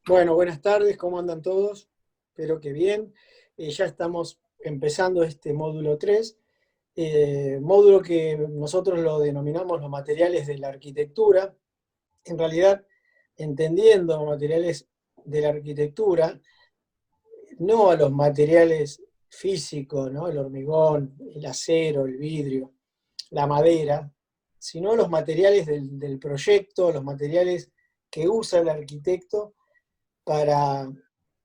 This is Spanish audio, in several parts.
Bueno, buenas tardes, ¿cómo andan todos? Espero que bien. Ya estamos empezando este módulo 3, módulo que nosotros lo denominamos los materiales de la arquitectura. En realidad, entendiendo los materiales de la arquitectura, no a los materiales físicos, ¿no? El hormigón, el acero, el vidrio, la madera, sino los materiales del proyecto, los materiales que usa el arquitecto para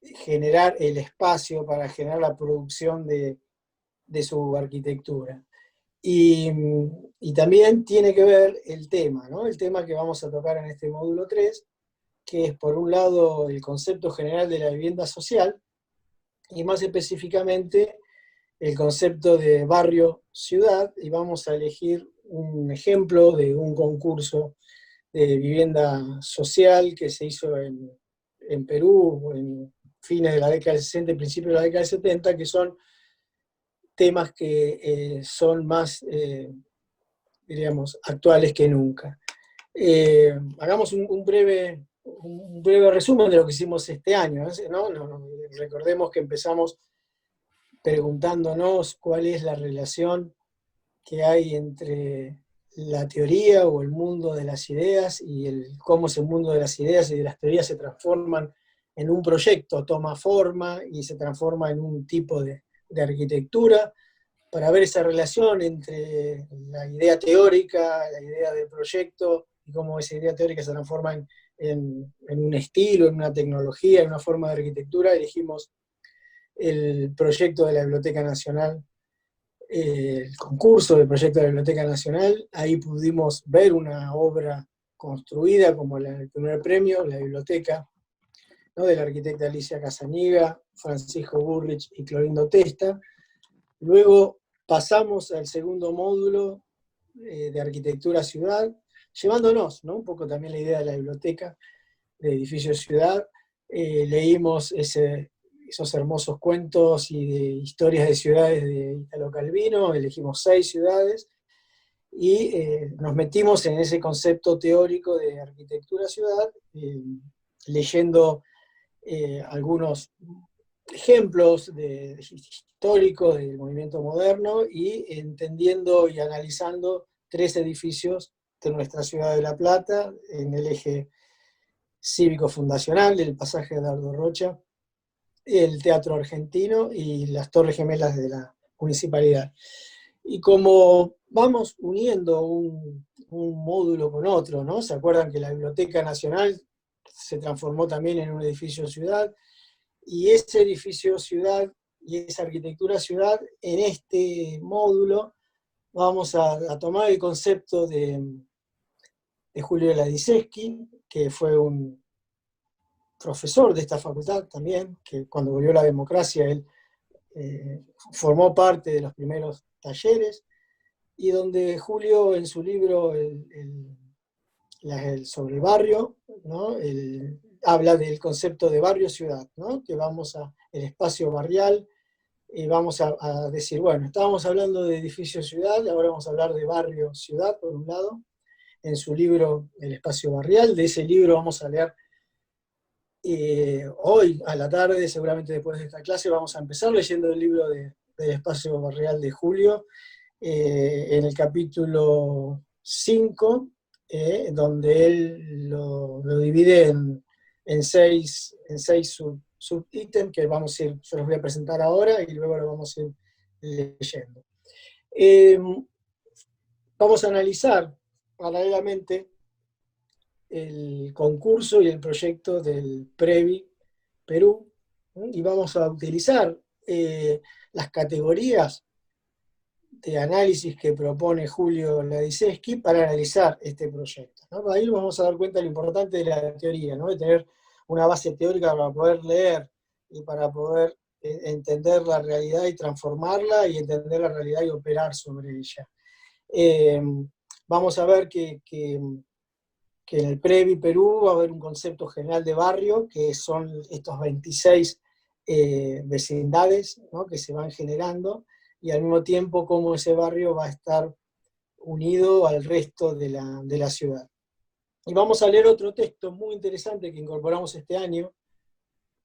generar el espacio, para generar la producción de su arquitectura. Y, y, también tiene que ver el tema, ¿no? El tema que vamos a tocar en este módulo 3, que es por un lado el concepto general de la vivienda social y más específicamente el concepto de barrio-ciudad, y vamos a elegir un ejemplo de un concurso de vivienda social que se hizo en Perú en fines de la década del 60 y principios de la década del 70, que son temas que son más, diríamos, actuales que nunca. Hagamos un breve resumen de lo que hicimos este año, ¿no? Recordemos que empezamos preguntándonos cuál es la relación que hay entre la teoría o el mundo de las ideas y cómo ese mundo de las ideas y de las teorías se transforman en un proyecto, toma forma y se transforma en un tipo de arquitectura, para ver esa relación entre la idea teórica, la idea del proyecto, y cómo esa idea teórica se transforma en un estilo, en una tecnología, en una forma de arquitectura. Elegimos el proyecto de la Biblioteca Nacional, el concurso del proyecto de la Biblioteca Nacional. Ahí pudimos ver una obra construida como el primer premio, la biblioteca, ¿no? De la arquitecta Alicia Casaniga, Francisco Burrich y Clorindo Testa. Luego pasamos al segundo módulo de arquitectura ciudad, llevándonos, ¿no? Un poco también la idea de la biblioteca, de edificio ciudad. Leímos esos hermosos cuentos y de historias de ciudades de Italo Calvino, elegimos 6 ciudades y nos metimos en ese concepto teórico de arquitectura ciudad, leyendo algunos ejemplos históricos del movimiento moderno y entendiendo y analizando 3 edificios de nuestra ciudad de La Plata en el eje cívico fundacional, el pasaje de Dardo Rocha, el Teatro Argentino y las Torres Gemelas de la Municipalidad. Y como vamos uniendo un módulo con otro, ¿no? ¿Se acuerdan que la Biblioteca Nacional se transformó también en un edificio ciudad? Y ese edificio ciudad y esa arquitectura ciudad, en este módulo vamos a tomar el concepto de Julio Ladiseski, que fue un profesor de esta facultad también, que cuando volvió la democracia él formó parte de los primeros talleres, y donde Julio en su libro sobre el barrio, ¿no? Habla del concepto de barrio-ciudad, ¿no? Que el espacio barrial, y vamos a decir, bueno, estábamos hablando de edificio-ciudad, ahora vamos a hablar de barrio-ciudad, por un lado, en su libro El espacio barrial. De ese libro vamos a leer hoy a la tarde, seguramente después de esta clase, vamos a empezar leyendo el libro del espacio barrial de Julio, en el capítulo 5, donde él lo divide en seis subítems que yo los voy a presentar ahora y luego lo vamos a ir leyendo. Vamos a analizar paralelamente el concurso y el proyecto del PREVI Perú, y vamos a utilizar las categorías de análisis que propone Julio Ladiseski para analizar este proyecto, ¿no? Ahí vamos a dar cuenta de lo importante de la teoría, ¿no? De tener una base teórica para poder leer y para poder entender la realidad y transformarla, y entender la realidad y operar sobre ella. Vamos a ver que en el PREVI Perú va a haber un concepto general de barrio, que son estos 26 vecindades, ¿no? Que se van generando, y al mismo tiempo cómo ese barrio va a estar unido al resto de la ciudad. Y vamos a leer otro texto muy interesante que incorporamos este año,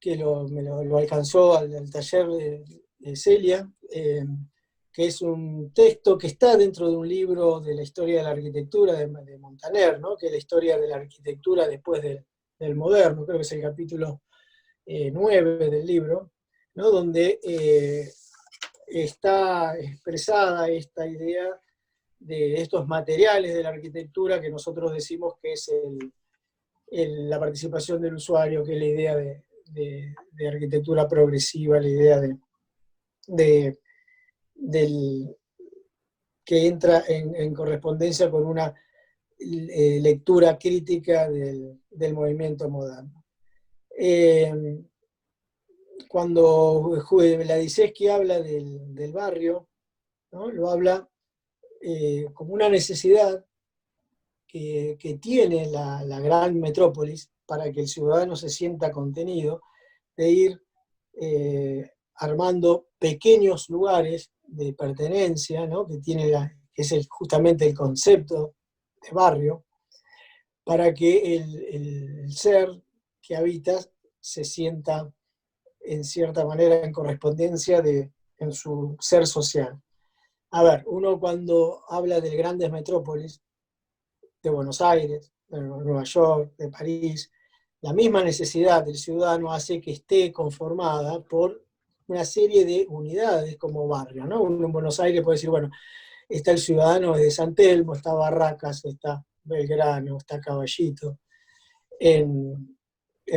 lo alcanzó al taller de Celia, que es un texto que está dentro de un libro de la historia de la arquitectura de Montaner, ¿no? Que es la historia de la arquitectura después del moderno, creo que es el capítulo 9 del libro, ¿no? Donde está expresada esta idea de estos materiales de la arquitectura que nosotros decimos que es la participación del usuario, que es la idea de arquitectura progresiva, la idea de, del, que entra en correspondencia con una lectura crítica del movimiento moderno. Cuando Ladiceski habla del barrio, ¿no? Lo habla como una necesidad que tiene la gran metrópolis para que el ciudadano se sienta contenido, de ir armando pequeños lugares de pertenencia, ¿no? Que es justamente el concepto de barrio, para que el ser que habita se sienta en cierta manera en correspondencia en su ser social. A ver, uno cuando habla de grandes metrópolis, de Buenos Aires, de Nueva York, de París, la misma necesidad del ciudadano hace que esté conformada por una serie de unidades como barrio, ¿no? Uno en Buenos Aires puede decir, bueno, está el ciudadano de San Telmo, está Barracas, está Belgrano, está Caballito. En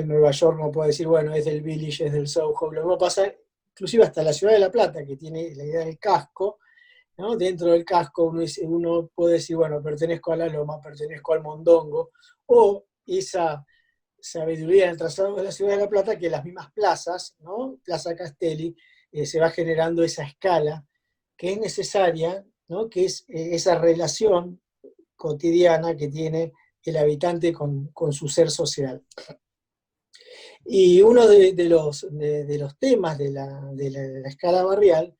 Nueva York uno puede decir, bueno, es del Village, es del Soho. Lo mismo pasa inclusive hasta la ciudad de La Plata, que tiene la idea del casco, ¿no? Dentro del casco uno puede decir, bueno, pertenezco a la Loma, pertenezco al Mondongo, o esa sabiduría del trazado de la ciudad de La Plata, que las mismas plazas, ¿no? Plaza Castelli, se va generando esa escala que es necesaria, ¿no? Que es esa relación cotidiana que tiene el habitante con su ser social. Y uno de los temas de la escala barrial,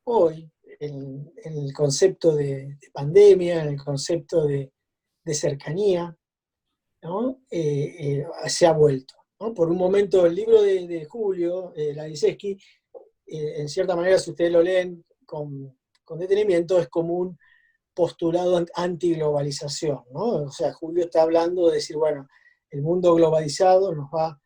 hoy, en el concepto de pandemia, en el concepto de cercanía, ¿no? Se ha vuelto, ¿no? Por un momento el libro de Julio, Ladiceski, en cierta manera, si ustedes lo leen con detenimiento, es como un postulado antiglobalización, ¿no? O sea, Julio está hablando de decir, bueno, el mundo globalizado nos va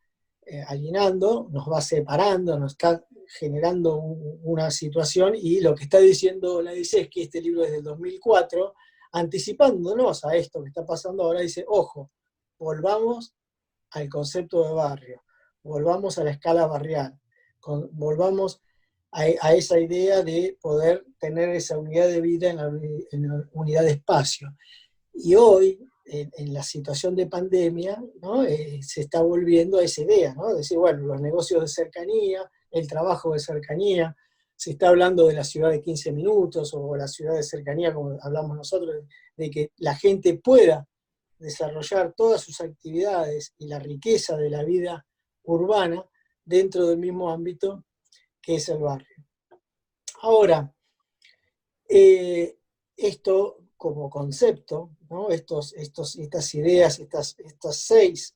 alienando, nos va separando, nos está generando una situación, y lo que está diciendo Ladiceski, este libro es del 2004, anticipándonos a esto que está pasando ahora, dice, ojo, volvamos al concepto de barrio, volvamos a la escala barrial, volvamos a esa idea de poder tener esa unidad de vida en la unidad de espacio. Y hoy, en la situación de pandemia, ¿no? Se está volviendo a esa idea, ¿no? Es decir, bueno, los negocios de cercanía, el trabajo de cercanía, se está hablando de la ciudad de 15 minutos o la ciudad de cercanía, como hablamos nosotros, de que la gente pueda desarrollar todas sus actividades y la riqueza de la vida urbana dentro del mismo ámbito que es el barrio. Ahora, esto como concepto, ¿no? Estas ideas, estas 6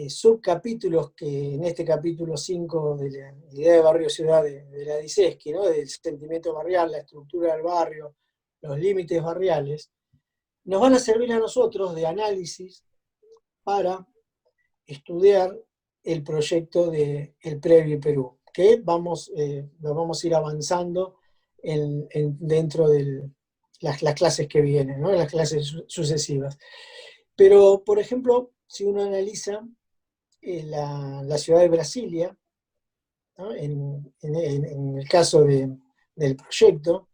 subcapítulos que en este capítulo 5 de la idea de barrio-ciudad de Ladiceski, ¿no? Del sentimiento barrial, la estructura del barrio, los límites barriales, nos van a servir a nosotros de análisis para estudiar el proyecto de El Previo Perú, que lo vamos a ir avanzando dentro de las clases que vienen, ¿no? En las clases sucesivas. Pero, por ejemplo, si uno analiza la ciudad de Brasilia, ¿no? En el caso del proyecto,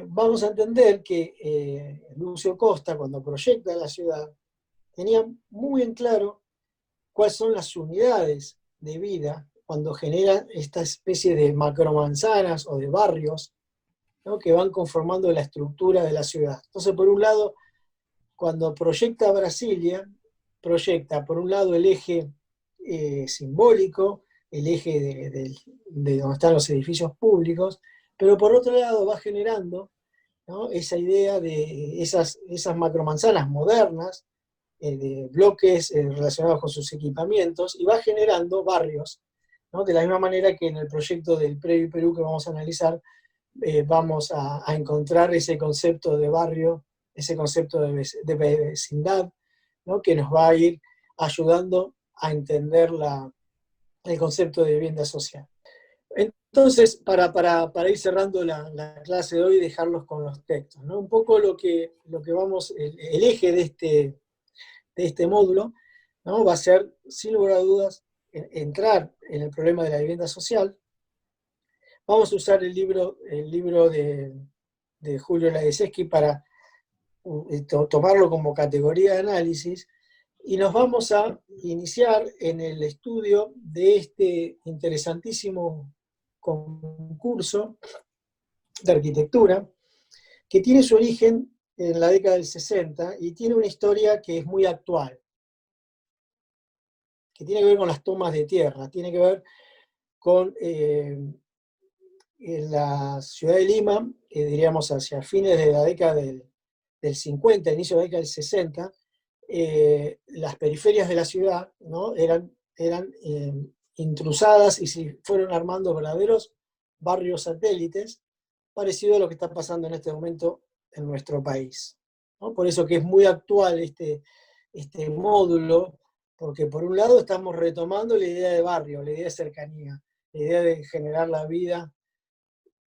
vamos a entender que Lucio Costa, cuando proyecta la ciudad, tenía muy en claro cuáles son las unidades de vida cuando generan esta especie de macromanzanas o de barrios, ¿no? Que van conformando la estructura de la ciudad. Entonces, por un lado, cuando proyecta Brasilia, proyecta por un lado el eje simbólico, el eje de donde están los edificios públicos, pero por otro lado va generando, ¿no? Esa idea de esas macromanzanas modernas, de bloques relacionados con sus equipamientos, y va generando barrios, ¿no? De la misma manera que en el proyecto del Previ Perú que vamos a analizar, vamos a encontrar ese concepto de barrio, ese concepto de vecindad, ¿no? Que nos va a ir ayudando a entender el concepto de vivienda social. Entonces, para ir cerrando la clase de hoy y dejarlos con los textos, ¿no? Un poco lo que vamos, el eje de este módulo, ¿no? Va a ser, sin lugar a dudas, entrar en el problema de la vivienda social. Vamos a usar el libro de Julio Ladiseski para tomarlo como categoría de análisis, y nos vamos a iniciar en el estudio de este interesantísimo concurso de arquitectura, que tiene su origen en la década del 60 y tiene una historia que es muy actual, que tiene que ver con las tomas de tierra, tiene que ver con en la ciudad de Lima, diríamos hacia fines de la década del 50, inicio de la década del 60, las periferias de la ciudad, ¿no? eran intrusadas y se fueron armando verdaderos barrios satélites, parecido a lo que está pasando en este momento en nuestro país, ¿no? Por eso que es muy actual este módulo, porque por un lado estamos retomando la idea de barrio, la idea de cercanía, la idea de generar la vida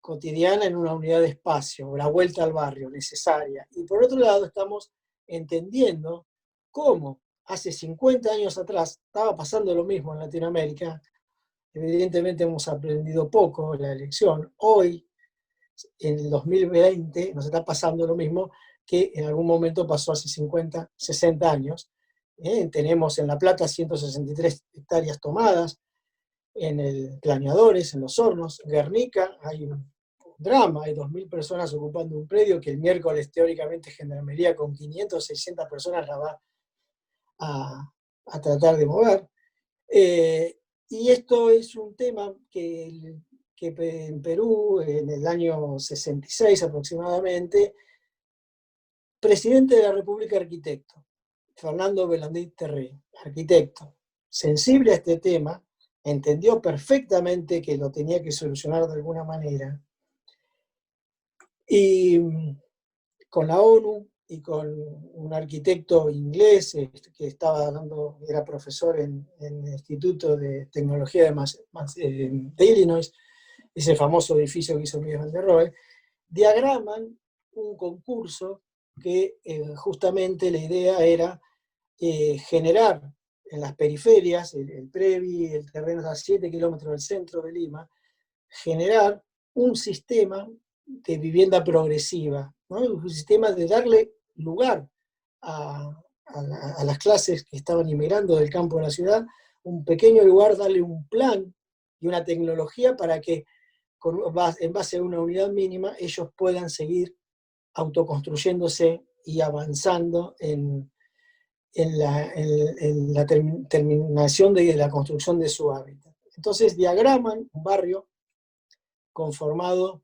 cotidiana en una unidad de espacio, la vuelta al barrio necesaria. Y por otro lado estamos entendiendo cómo hace 50 años atrás estaba pasando lo mismo en Latinoamérica. Evidentemente hemos aprendido poco la lección. Hoy, en el 2020, nos está pasando lo mismo que en algún momento pasó hace 50, 60 años. Tenemos en La Plata 163 hectáreas tomadas, en el Planeadores, en Los Hornos, Guernica, hay un drama, hay 2.000 personas ocupando un predio que el miércoles teóricamente Gendarmería con 500, 600 personas la va a tratar de mover. Y esto es un tema que en Perú, en el año 66 aproximadamente, presidente de la República arquitecto, Fernando Belandit Terré, arquitecto, sensible a este tema, entendió perfectamente que lo tenía que solucionar de alguna manera, y con la ONU y con un arquitecto inglés que era profesor en el Instituto de Tecnología de Illinois, ese famoso edificio que hizo Miguel Van der Rohe, diagraman un concurso que justamente la idea era generar en las periferias, el Previ, el terreno a 7 kilómetros del centro de Lima, generar un sistema de vivienda progresiva, ¿no? Un sistema de darle lugar a las clases que estaban inmigrando del campo a la ciudad, un pequeño lugar, darle un plan y una tecnología para que en base a una unidad mínima ellos puedan seguir autoconstruyéndose y avanzando en la terminación de la construcción de su hábitat. Entonces diagraman un barrio conformado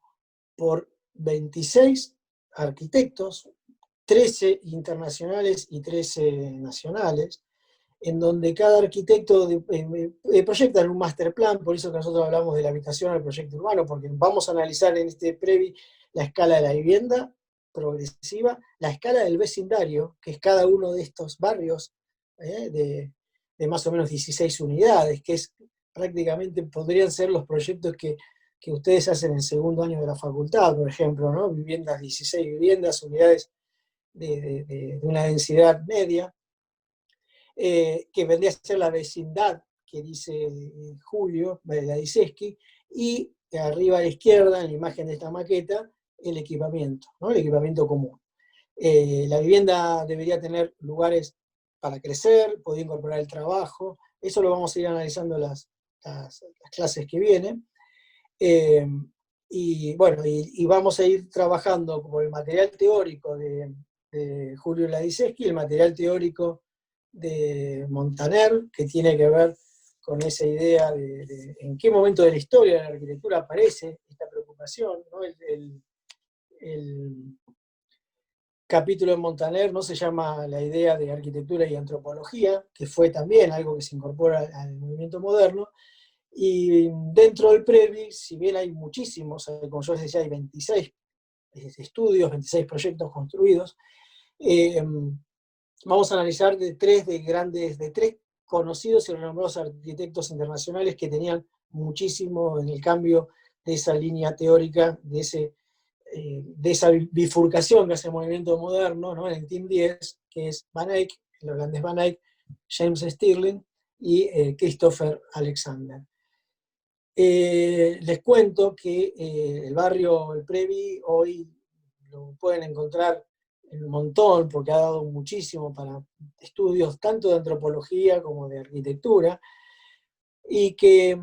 por 26 arquitectos, 13 internacionales y 13 nacionales, en donde cada arquitecto proyecta un master plan, por eso que nosotros hablamos de la habitación al proyecto urbano, porque vamos a analizar en este previ la escala de la vivienda progresiva, la escala del vecindario, que es cada uno de estos barrios de más o menos 16 unidades, que es prácticamente podrían ser los proyectos que ustedes hacen en el segundo año de la facultad, por ejemplo, ¿no? Viviendas, 16 viviendas, unidades de una densidad media, que vendría a ser la vecindad que dice Julio, Ladiseski, y arriba a la izquierda, en la imagen de esta maqueta, el equipamiento, ¿no? El equipamiento común. La vivienda debería tener lugares para crecer, poder incorporar el trabajo, eso lo vamos a ir analizando las clases que vienen. Y bueno, y vamos a ir trabajando con el material teórico de Julio Ladiseski, el material teórico de Montaner, que tiene que ver con esa idea de en qué momento de la historia de la arquitectura aparece esta preocupación, ¿no? capítulo en Montaner no se llama La idea de arquitectura y antropología, que fue también algo que se incorpora al movimiento moderno. Y dentro del PREVI, si bien hay muchísimos, como yo les decía, hay 26 estudios, 26 proyectos construidos, vamos a analizar de tres conocidos y renombrados arquitectos internacionales que tenían muchísimo en el cambio de esa línea teórica, de esa bifurcación que hace el movimiento moderno, ¿no? En el Team 10, que es Van Eyck, el holandés Van Eyck, James Stirling y Christopher Alexander. Les cuento que el barrio El Previ hoy lo pueden encontrar en un montón, porque ha dado muchísimo para estudios tanto de antropología como de arquitectura, y que,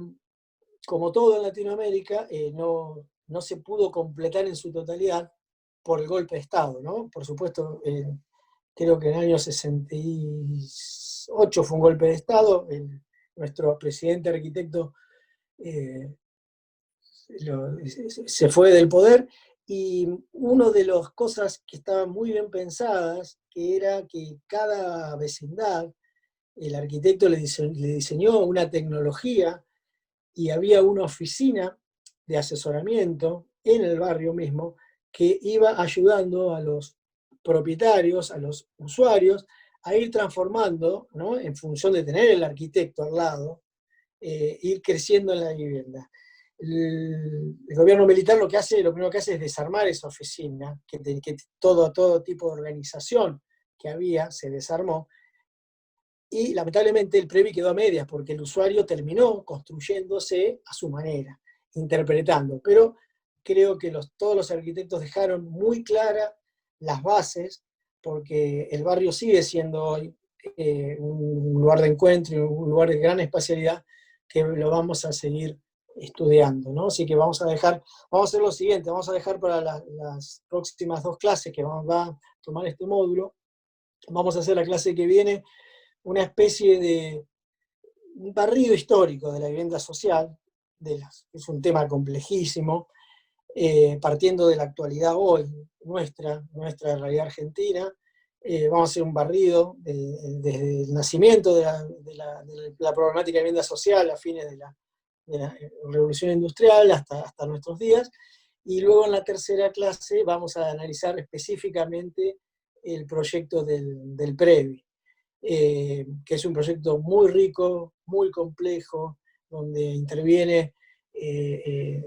como todo en Latinoamérica, no se pudo completar en su totalidad por el golpe de Estado, ¿no? Por supuesto, creo que en el año 68 fue un golpe de Estado, nuestro presidente arquitecto se fue del poder, y una de las cosas que estaban muy bien pensadas, que era que cada vecindad, el arquitecto le diseñó una tecnología y había una oficina de asesoramiento en el barrio mismo que iba ayudando a los propietarios, a los usuarios, a ir transformando, ¿no? En función de tener el arquitecto al lado, ir creciendo en la vivienda. El gobierno militar lo primero que hace es desarmar esa oficina, que todo tipo de organización que había se desarmó, y lamentablemente el PREVI quedó a medias, porque el usuario terminó construyéndose a su manera, interpretando, pero creo que todos los arquitectos dejaron muy claras las bases, porque el barrio sigue siendo hoy un lugar de encuentro y un lugar de gran espacialidad que lo vamos a seguir estudiando, ¿no? Así que vamos a hacer lo siguiente, vamos a dejar para las próximas 2 clases que va a tomar este módulo, vamos a hacer la clase que viene una especie de un barrido histórico de la vivienda social, es un tema complejísimo, partiendo de la actualidad hoy, nuestra realidad argentina. Vamos a hacer un barrido desde el nacimiento de la problemática de vivienda social a fines de la revolución industrial hasta nuestros días, y luego en la tercera clase vamos a analizar específicamente el proyecto del PREVI, que es un proyecto muy rico, muy complejo, donde interviene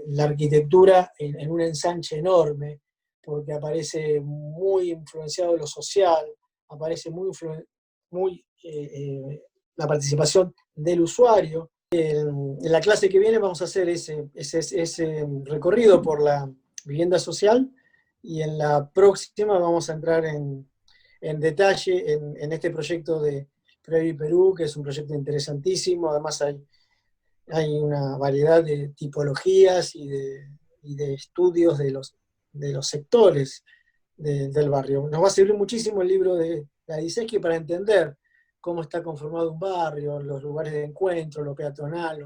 la arquitectura en un ensanche enorme, porque aparece muy influenciado de lo social, aparece muy la participación del usuario. En la clase que viene vamos a hacer ese recorrido por la vivienda social, y en la próxima vamos a entrar en detalle en este proyecto de Previ Perú, que es un proyecto interesantísimo. Además hay una variedad de tipologías y de estudios de los sectores del barrio. Nos va a servir muchísimo el libro de la Diseski para entender cómo está conformado un barrio, los lugares de encuentro, lo peatonal,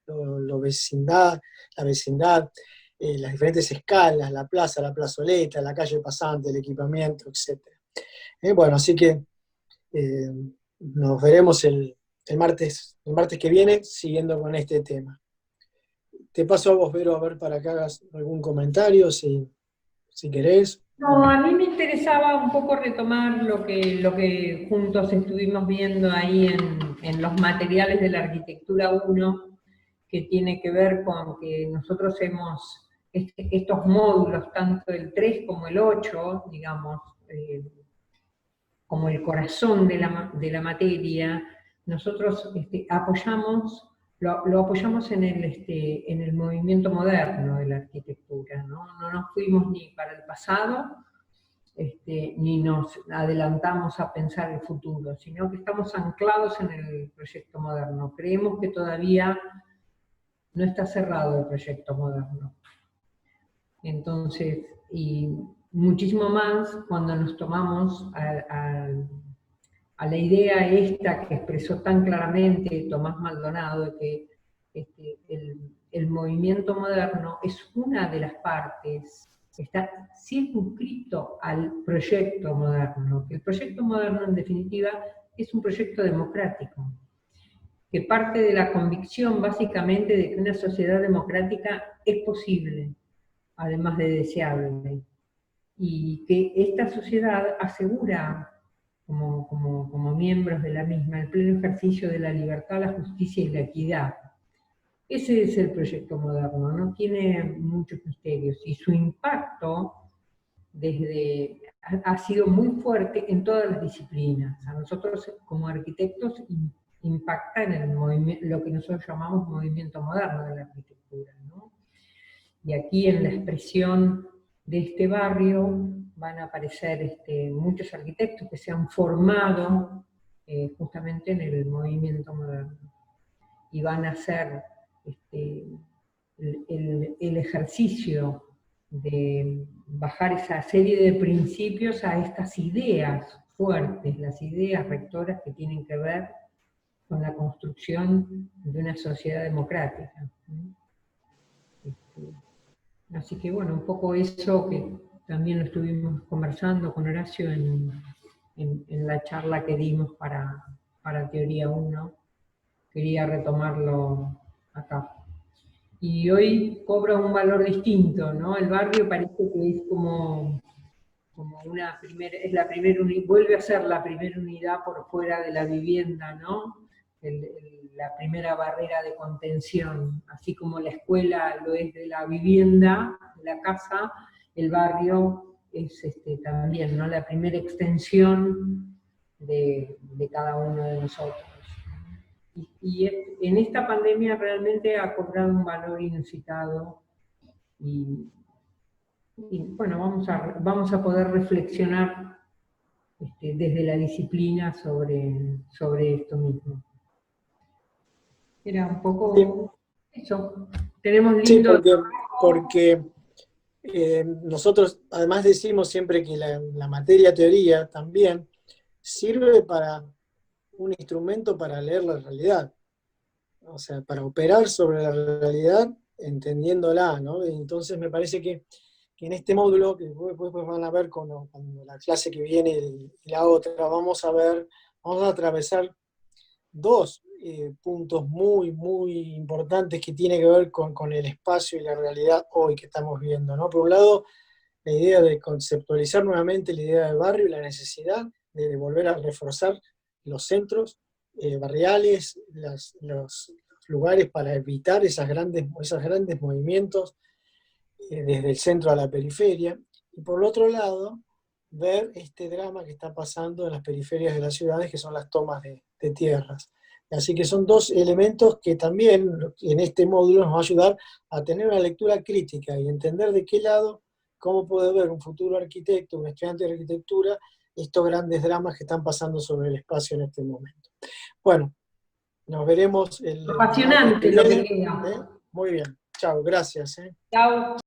la vecindad, las diferentes escalas, la plaza, la plazoleta, la calle pasante, el equipamiento, etc. Bueno, así que nos veremos el martes que viene siguiendo con este tema. Te paso a vos, Vero, a ver para que hagas algún comentario, si querés. No, a mí me interesaba un poco retomar lo que juntos estuvimos viendo ahí en los materiales de la Arquitectura 1, que tiene que ver con que nosotros hemos, estos módulos, tanto el 3 como el 8, digamos, como el corazón de la materia, nosotros apoyamos, lo apoyamos en el movimiento moderno de la arquitectura, ¿no? No nos fuimos ni para el pasado, ni nos adelantamos a pensar el futuro, sino que estamos anclados en el proyecto moderno. Creemos que todavía no está cerrado el proyecto moderno. Entonces, y muchísimo más cuando nos tomamos a la idea esta que expresó tan claramente Tomás Maldonado, que el movimiento moderno es una de las partes está circunscrito al proyecto moderno, que el proyecto moderno en definitiva es un proyecto democrático, que parte de la convicción básicamente de que una sociedad democrática es posible, además de deseable, y que esta sociedad asegura como miembros de la misma el pleno ejercicio de la libertad, la justicia y la equidad. Ese es el proyecto moderno, no tiene muchos misterios, y su impacto ha sido muy fuerte en todas las disciplinas. A nosotros como arquitectos impacta en lo que nosotros llamamos movimiento moderno de la arquitectura, ¿no? Y aquí en la expresión de este barrio van a aparecer muchos arquitectos que se han formado justamente en el movimiento moderno. Y van a hacer el ejercicio de bajar esa serie de principios a estas ideas fuertes, las ideas rectoras que tienen que ver con la construcción de una sociedad democrática. Así que bueno, un poco eso que también lo estuvimos conversando con Horacio en la charla que dimos para Teoría 1, quería retomarlo acá. Y hoy cobra un valor distinto, ¿no? El barrio parece que es como una primera, es la primera vuelve a ser la primera unidad por fuera de la vivienda, ¿no? La primera barrera de contención, así como la escuela lo es de la vivienda, de la casa, el barrio es también, ¿no? La primera extensión de cada uno de nosotros. Y en esta pandemia realmente ha cobrado un valor inusitado y bueno, vamos a poder reflexionar desde la disciplina sobre esto mismo. Era un poco eso. Tenemos lindo... Sí, porque nosotros además decimos siempre que la materia teoría también sirve para un instrumento para leer la realidad, o sea, para operar sobre la realidad entendiéndola, ¿no? Entonces me parece que en este módulo, que después van a ver cuando la clase que viene y la otra, vamos a atravesar dos puntos muy, muy importantes que tienen que ver con el espacio y la realidad hoy que estamos viendo, ¿no? Por un lado, la idea de conceptualizar nuevamente la idea del barrio y la necesidad de volver a reforzar los centros barriales, los lugares para evitar esos grandes movimientos desde el centro a la periferia. Y por el otro lado, ver este drama que está pasando en las periferias de las ciudades, que son las tomas de tierras. Así que son dos elementos que también en este módulo nos va a ayudar a tener una lectura crítica y entender de qué lado, cómo puede ver un futuro arquitecto, un estudiante de arquitectura, estos grandes dramas que están pasando sobre el espacio en este momento. Bueno, nos veremos el apasionante martes lo que que viene. queda. Muy bien, chao, gracias. Chao.